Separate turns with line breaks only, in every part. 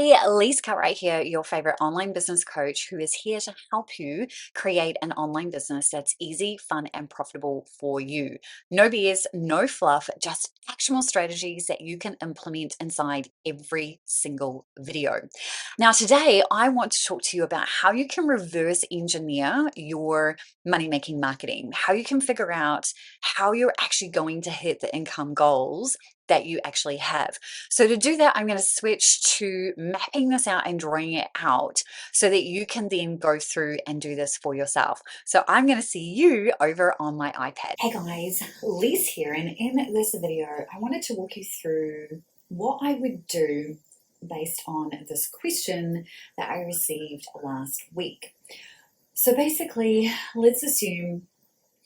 Hey, Lise Cartwright here, your favorite online business coach who is here to help you create an online business that's easy, fun, and profitable for you. No BS, no fluff, just actionable strategies that you can implement inside every single video. Now, today I want to talk to you about how you can reverse engineer your money-making marketing, how you can figure out how you're actually going to hit the income goals that you actually have. So to do that, I'm going to switch to mapping this out and drawing it out so that you can then go through and do this for yourself. So I'm going to see you over on my iPad. Hey guys, Lise here, and in this video, I wanted to walk you through what I would do based on this question that I received last week. So basically, let's assume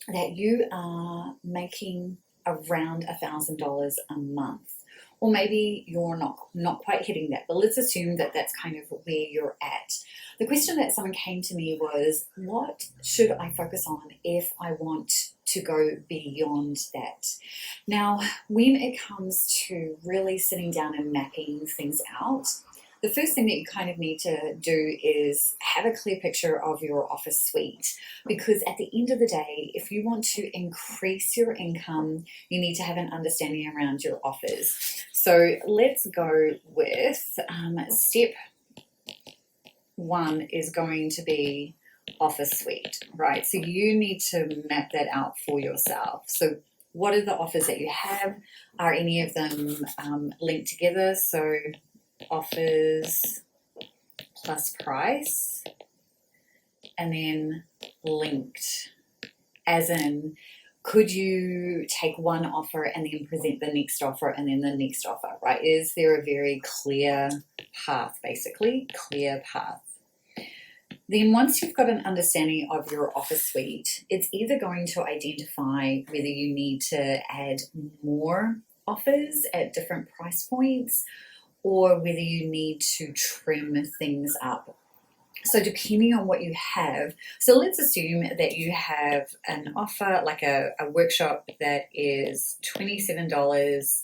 that you are making around $1,000 a month, or maybe you're not quite hitting that, but let's assume that that's kind of where you're at. The question that someone came to me was, what should I focus on if I want to go beyond that? Now, when it comes to really sitting down and mapping things out, the first thing that you kind of need to do is have a clear picture of your office suite, because at the end of the day, if you want to increase your income, you need to have an understanding around your offers. So let's go with step one is going to be office suite, right? So you need to map that out for yourself. So what are the offers that you have? Are any of them linked together? So offers plus price, and then linked, as in, could you take one offer and then present the next offer and then the next offer, right? Is there a very clear path, basically, clear path? Then once you've got an understanding of your offer suite, it's either going to identify whether you need to add more offers at different price points, or whether you need to trim things up. So depending on what you have, so let's assume that you have an offer, like a workshop that is $27,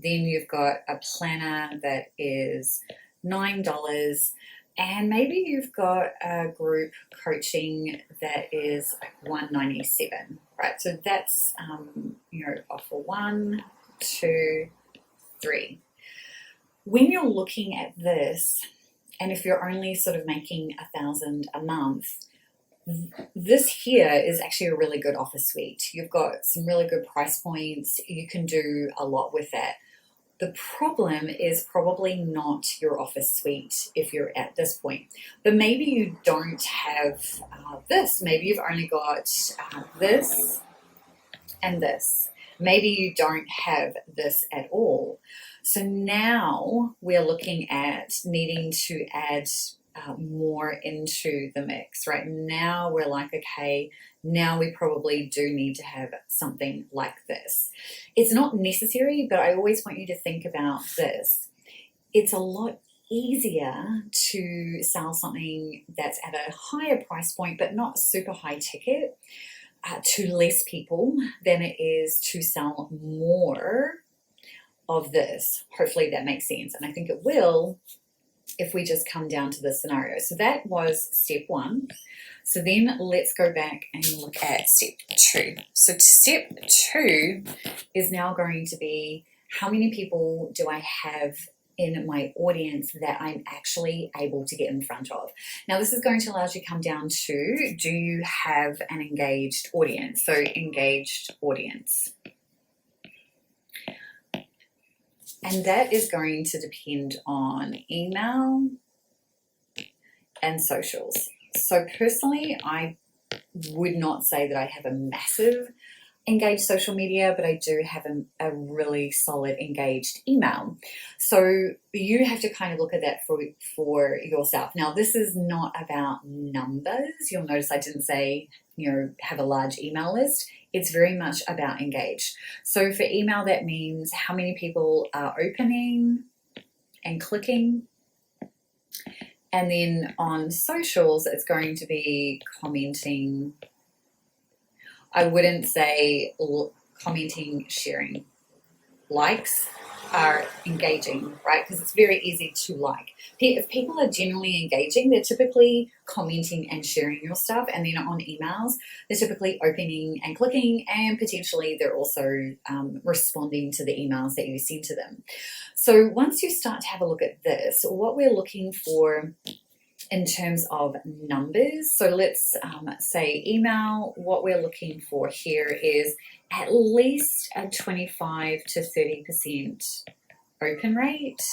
then you've got a planner that is $9, and maybe you've got a group coaching that is $197, right? So that's, offer 1, 2, 3. When you're looking at this, and if you're only sort of making $1,000 a month, this here is actually a really good offer suite. You've got some really good price points. You can do a lot with that. The problem is probably not your offer suite if you're at this point. But maybe you don't have this. Maybe you've only got this and this. Maybe you don't have this at all. So now we're looking at needing to add more into the mix, right? Now we're like, okay, now we probably do need to have something like this. It's not necessary, but I always want you to think about this. It's a lot easier to sell something that's at a higher price point, but not super high ticket, to less people than it is to sell more of this. Hopefully that makes sense, and I think it will if we just come down to this scenario. So that was step one. So then let's go back and look at step two. So step two is now going to be, how many people do I have in my audience that I'm actually able to get in front of? Now this is going to largely come down to, do you have an engaged audience? So engaged audience. And that is going to depend on email and socials. So personally, I would not say that I have a massive engaged social media, but I do have a really solid engaged email. So you have to kind of look at that for yourself. Now, this is not about numbers. You'll notice I didn't say, have a large email list. It's very much about engaged. So for email, that means how many people are opening and clicking. And then on socials, it's going to be commenting. I wouldn't say commenting, sharing, likes. are engaging, right? Because it's very easy to like. If people are genuinely engaging, they're typically commenting and sharing your stuff. And then on emails, they're typically opening and clicking, and potentially they're also responding to the emails that you send to them. So once you start to have a look at this, what we're looking for in terms of numbers, so let's say email, what we're looking for here is at least a 25 to 30% open rate.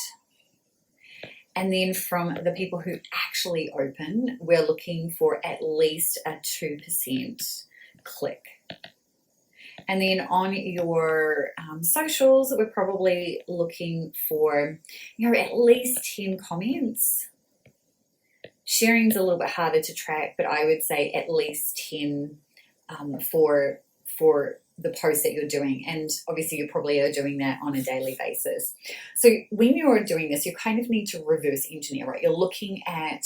And then from the people who actually open, we're looking for at least a 2% click. And then on your socials, we're probably looking for, at least 10 comments. Sharing's a little bit harder to track, but I would say at least 10 for the post that you're doing. And obviously you probably are doing that on a daily basis. So when you're doing this, you kind of need to reverse engineer, right? You're looking at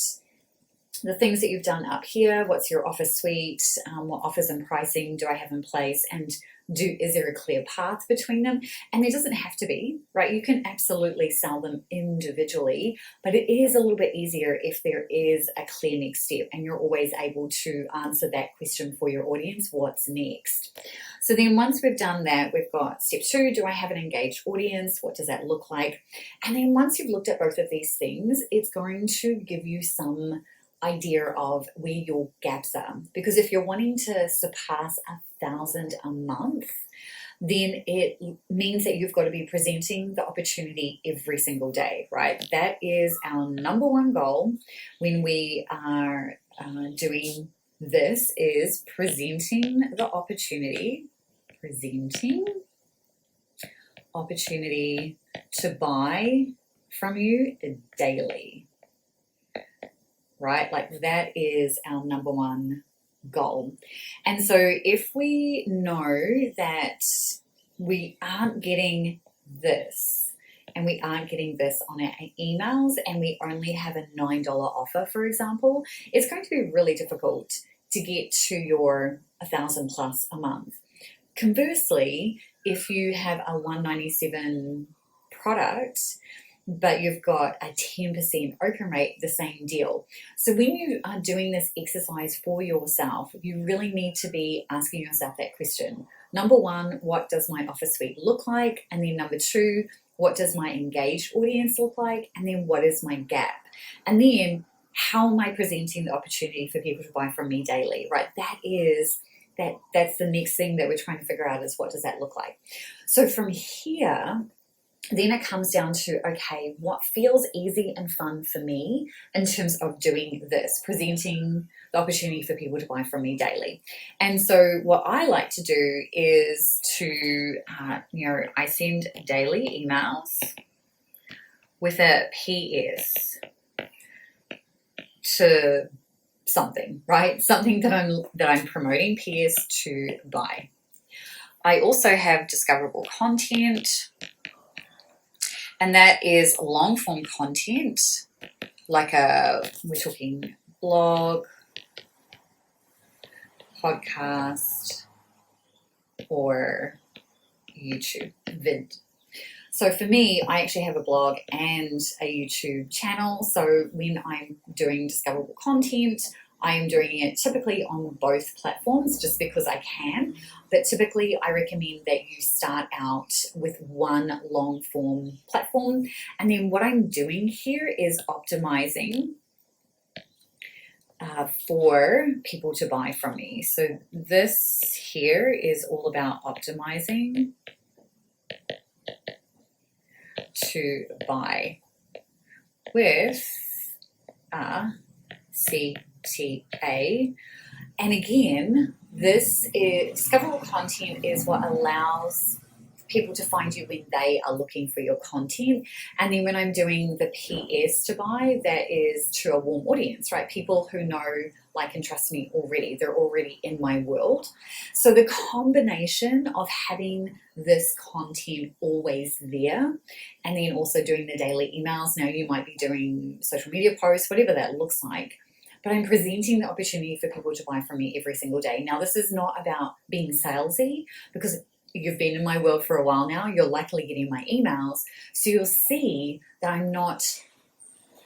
the things that you've done up here. What's your offer suite? What offers and pricing do I have in place? And is there a clear path between them? And there doesn't have to be, right? You can absolutely sell them individually, but it is a little bit easier if there is a clear next step and you're always able to answer that question for your audience, what's next? So then once we've done that, we've got step 2, do I have an engaged audience? What does that look like? And then once you've looked at both of these things, it's going to give you some idea of where your gaps are. Because if you're wanting to surpass 1,000 a month, then it means that you've got to be presenting the opportunity every single day, right? That is our number one goal when we are doing this, is presenting opportunity to buy from you daily. Right? Like that is our number one goal. And so if we know that we aren't getting this and we aren't getting this on our emails and we only have a $9 offer, for example, it's going to be really difficult to get to your 1,000 plus a month. Conversely, if you have a $197 product, but you've got a 10% open rate, the same deal. So when you are doing this exercise for yourself, you really need to be asking yourself that question. Number 1, what does my offer suite look like? And then number 2, what does my engaged audience look like? And then what is my gap? And then how am I presenting the opportunity for people to buy from me daily, right? That's the next thing that we're trying to figure out, is what does that look like? So from here, then it comes down to, okay, what feels easy and fun for me in terms of doing this, presenting the opportunity for people to buy from me daily. And so what I like to do is to, I send daily emails with a PS to something, right? Something that I'm promoting, PS to buy. I also have discoverable content, and that is long form content, like we're talking blog, podcast, or YouTube vid. So for me, I actually have a blog and a YouTube channel. So when I'm doing discoverable content, I am doing it typically on both platforms just because I can. But typically I recommend that you start out with one long form platform. And then what I'm doing here is optimizing for people to buy from me. So this here is all about optimizing to buy with CTA. And again, this is discoverable content is what allows people to find you when they are looking for your content. And then when I'm doing the PS to buy, that is to a warm audience, right? People who know, like, and trust me already. They're already in my world. So the combination of having this content always there, and then also doing the daily emails. Now you might be doing social media posts, whatever that looks like, but I'm presenting the opportunity for people to buy from me every single day. Now, this is not about being salesy, because you've been in my world for a while now, you're likely getting my emails. So you'll see that I'm not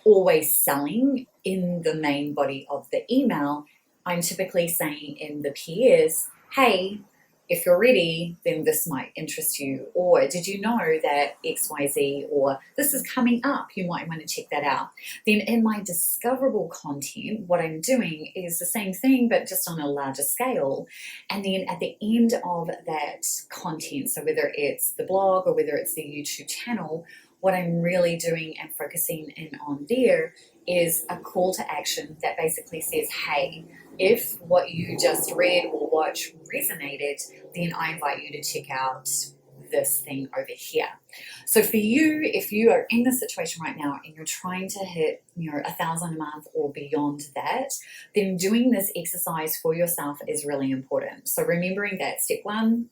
always selling in the main body of the email. I'm typically saying in the PS, hey, if you're ready, then this might interest you. Or did you know that XYZ, or this is coming up, you might want to check that out. Then in my discoverable content, what I'm doing is the same thing, but just on a larger scale. And then at the end of that content, so whether it's the blog or whether it's the YouTube channel, what I'm really doing and focusing in on there is a call to action that basically says, hey, if what you just read or watched resonated, then I invite you to check out this thing over here. So for you, if you are in this situation right now and you're trying to hit 1,000 a month or beyond that, then doing this exercise for yourself is really important. So remembering that step one,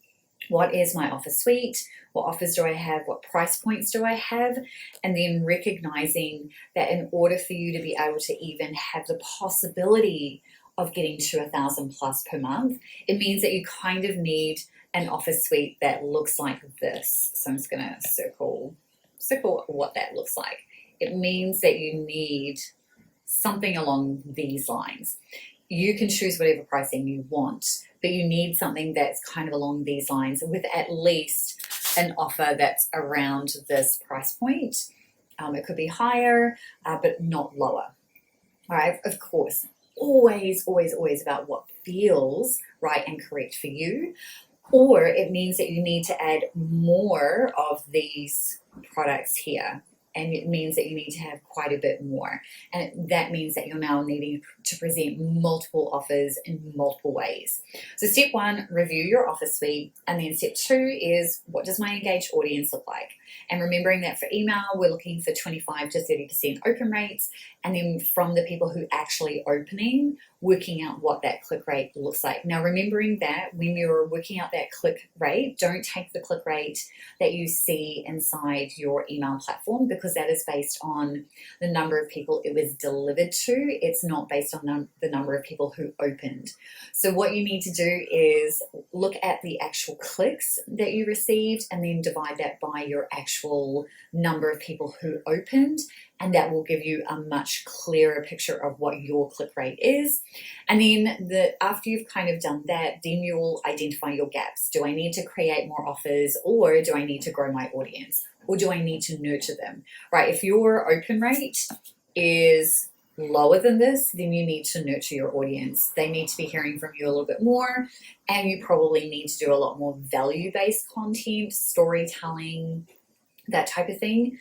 what is my offer suite? What offers do I have? What price points do I have? And then recognizing that in order for you to be able to even have the possibility of getting to 1,000 plus per month, it means that you kind of need an offer suite that looks like this. So I'm just going to circle what that looks like. It means that you need something along these lines. You can choose whatever pricing you want, but you need something that's kind of along these lines with at least an offer that's around this price point. It could be higher, but not lower. All right, of course, always about what feels right and correct for you. Or it means that you need to add more of these products here. And it means that you need to have quite a bit more. And that means that you're now needing to present multiple offers in multiple ways. So step one, review your offer suite. And then step two is, what does my engaged audience look like? And remembering that for email, we're looking for 25 to 30% open rates. And then from the people who actually opening, working out what that click rate looks like. Now, remembering that when you're working out that click rate, don't take the click rate that you see inside your email platform, because that is based on the number of people it was delivered to. It's not based on the number of people who opened. So what you need to do is look at the actual clicks that you received and then divide that by your actual number of people who opened. And that will give you a much clearer picture of what your click rate is. And then after you've kind of done that, then you'll identify your gaps. Do I need to create more offers, or do I need to grow my audience, or do I need to nurture them, right? If your open rate is lower than this, then you need to nurture your audience. They need to be hearing from you a little bit more, and you probably need to do a lot more value-based content, storytelling, that type of thing.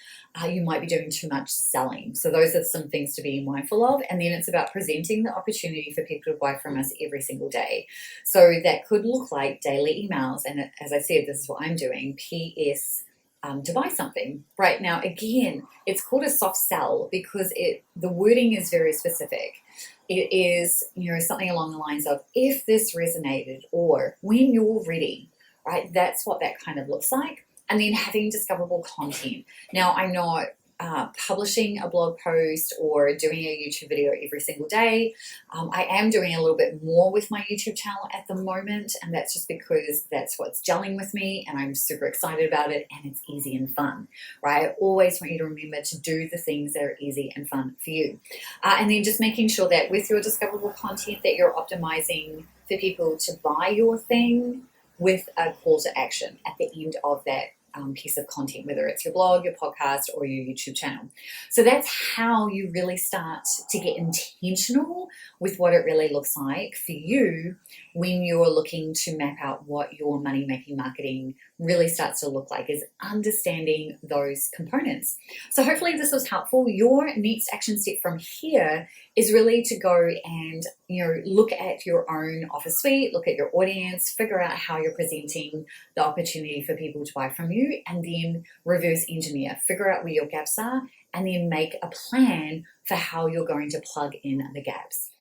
You might be doing too much selling. So those are some things to be mindful of. And then it's about presenting the opportunity for people to buy from us every single day. So that could look like daily emails. And as I said, this is what I'm doing, PS to buy something. Right now, again, it's called a soft sell because the wording is very specific. It is, something along the lines of, if this resonated, or when you're ready, right? That's what that kind of looks like. And then having discoverable content. Now, I'm not publishing a blog post or doing a YouTube video every single day. I am doing a little bit more with my YouTube channel at the moment, and that's just because that's what's gelling with me, and I'm super excited about it, and it's easy and fun, right? I always want you to remember to do the things that are easy and fun for you. And then just making sure that with your discoverable content that you're optimizing for people to buy your thing with a call to action at the end of that piece of content, whether it's your blog, your podcast, or your YouTube channel. So that's how you really start to get intentional with what it really looks like for you when you're looking to map out what your money-making marketing really starts to look like, is understanding those components. So hopefully this was helpful. Your next action step from here is really to go and look at your own offer suite, look at your audience, figure out how you're presenting the opportunity for people to buy from you, and then reverse engineer, figure out where your gaps are, and then make a plan for how you're going to plug in the gaps.